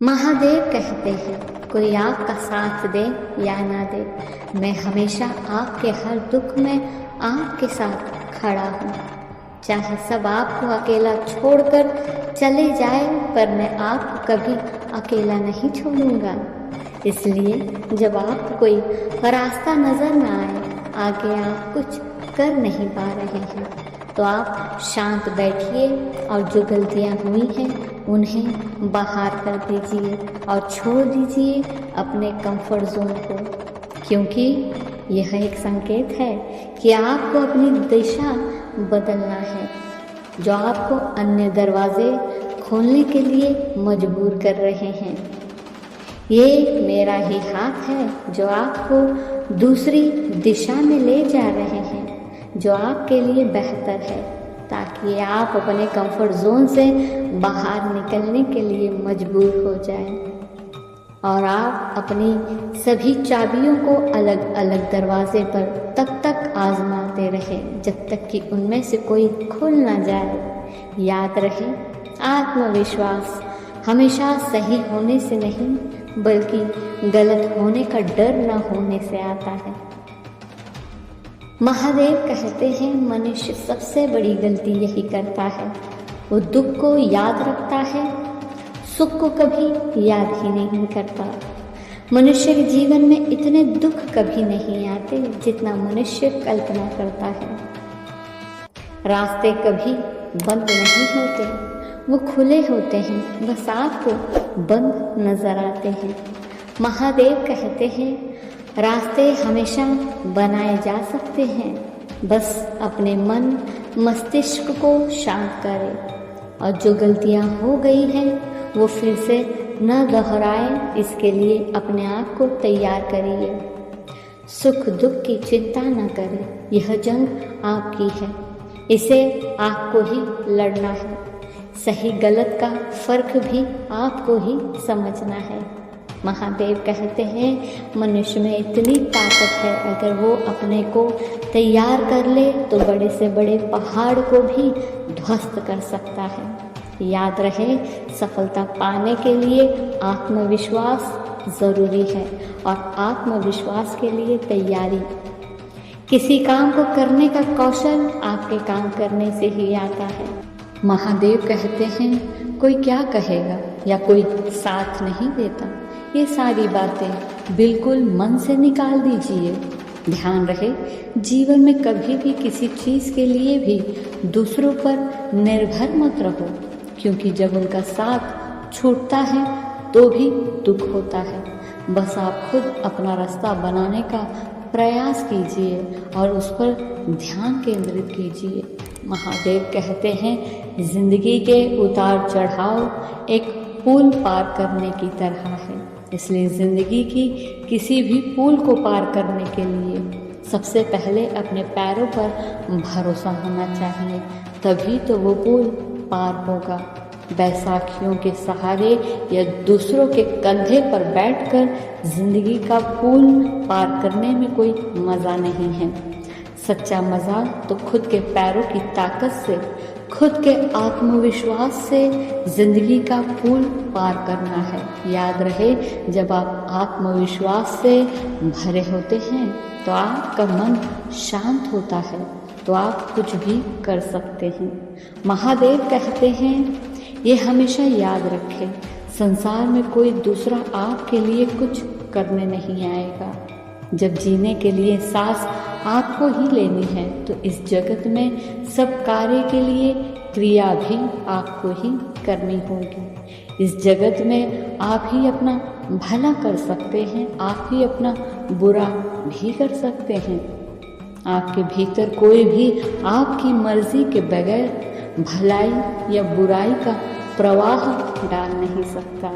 महादेव कहते हैं, कोई आपका साथ दे या ना दे, मैं हमेशा आपके हर दुख में आपके साथ खड़ा हूँ। चाहे सब आपको अकेला छोड़कर चले जाए, पर मैं आपको कभी अकेला नहीं छोड़ूंगा। इसलिए जब आपको कोई रास्ता नज़र ना आए, आगे आप कुछ कर नहीं पा रहे हैं, तो आप शांत बैठिए और जो गलतियाँ हुई हैं उन्हें बाहर कर दीजिए और छोड़ दीजिए अपने कंफर्ट जोन को, क्योंकि यह एक संकेत है कि आपको अपनी दिशा बदलना है, जो आपको अन्य दरवाजे खोलने के लिए मजबूर कर रहे हैं। ये मेरा ही हाथ है जो आपको दूसरी दिशा में ले जा रहे हैं, जो आपके लिए बेहतर है, ताकि आप अपने कंफर्ट जोन से बाहर निकलने के लिए मजबूर हो जाएं और आप अपनी सभी चाबियों को अलग अलग दरवाजे पर तब तक आजमाते रहें जब तक कि उनमें से कोई खुल ना जाए। याद रहे, आत्मविश्वास हमेशा सही होने से नहीं, बल्कि गलत होने का डर न होने से आता है। महादेव कहते हैं, मनुष्य सबसे बड़ी गलती यही करता है, वो दुख को याद रखता है, सुख को कभी याद ही नहीं करता। मनुष्य के जीवन में इतने दुख कभी नहीं आते जितना मनुष्य कल्पना करता है। रास्ते कभी बंद नहीं होते, वो खुले होते हैं, बस आपको बंद नजर आते हैं। महादेव कहते हैं, रास्ते हमेशा बनाए जा सकते हैं, बस अपने मन मस्तिष्क को शांत करें और जो गलतियां हो गई हैं वो फिर से न दोहराएं। इसके लिए अपने आप को तैयार करिए। सुख दुख की चिंता न करें, यह जंग आपकी है, इसे आपको ही लड़ना है। सही गलत का फर्क भी आपको ही समझना है। महादेव कहते हैं, मनुष्य में इतनी ताकत है, अगर वो अपने को तैयार कर ले तो बड़े से बड़े पहाड़ को भी ध्वस्त कर सकता है। याद रहे, सफलता पाने के लिए आत्मविश्वास ज़रूरी है और आत्मविश्वास के लिए तैयारी। किसी काम को करने का कौशल आपके काम करने से ही आता है। महादेव कहते हैं, कोई क्या कहेगा या कोई साथ नहीं देता, ये सारी बातें बिल्कुल मन से निकाल दीजिए। ध्यान रहे, जीवन में कभी भी किसी चीज़ के लिए भी दूसरों पर निर्भर मत रहो, क्योंकि जब उनका साथ छूटता है तो भी दुख होता है। बस आप खुद अपना रास्ता बनाने का प्रयास कीजिए और उस पर ध्यान केंद्रित कीजिए। महादेव कहते हैं, जिंदगी के उतार चढ़ाव एक पुल पार करने की तरह है, इसलिए ज़िंदगी की किसी भी पुल को पार करने के लिए सबसे पहले अपने पैरों पर भरोसा होना चाहिए, तभी तो वो पुल पार होगा। बैसाखियों के सहारे या दूसरों के कंधे पर बैठकर ज़िंदगी का पुल पार करने में कोई मज़ा नहीं है। सच्चा मज़ा तो खुद के पैरों की ताकत से, खुद के आत्मविश्वास से ज़िंदगी का पुल पार करना है। याद रहे, जब आप आत्मविश्वास से भरे होते हैं तो आपका मन शांत होता है, तो आप कुछ भी कर सकते हैं। महादेव कहते हैं, ये हमेशा याद रखें, संसार में कोई दूसरा आपके लिए कुछ करने नहीं आएगा। जब जीने के लिए सांस आपको ही लेनी है, तो इस जगत में सब कार्य के लिए क्रिया भी आपको ही करनी होगी। इस जगत में आप ही अपना भला कर सकते हैं, आप ही अपना बुरा भी कर सकते हैं। आपके भीतर कोई भी आपकी मर्जी के बगैर भलाई या बुराई का प्रवाह डाल नहीं सकता।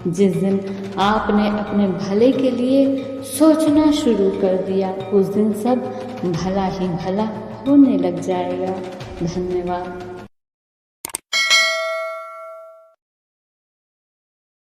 जिस दिन आपने अपने भले के लिए सोचना शुरू कर दिया, उस दिन सब भला ही भला होने लग जाएगा। धन्यवाद।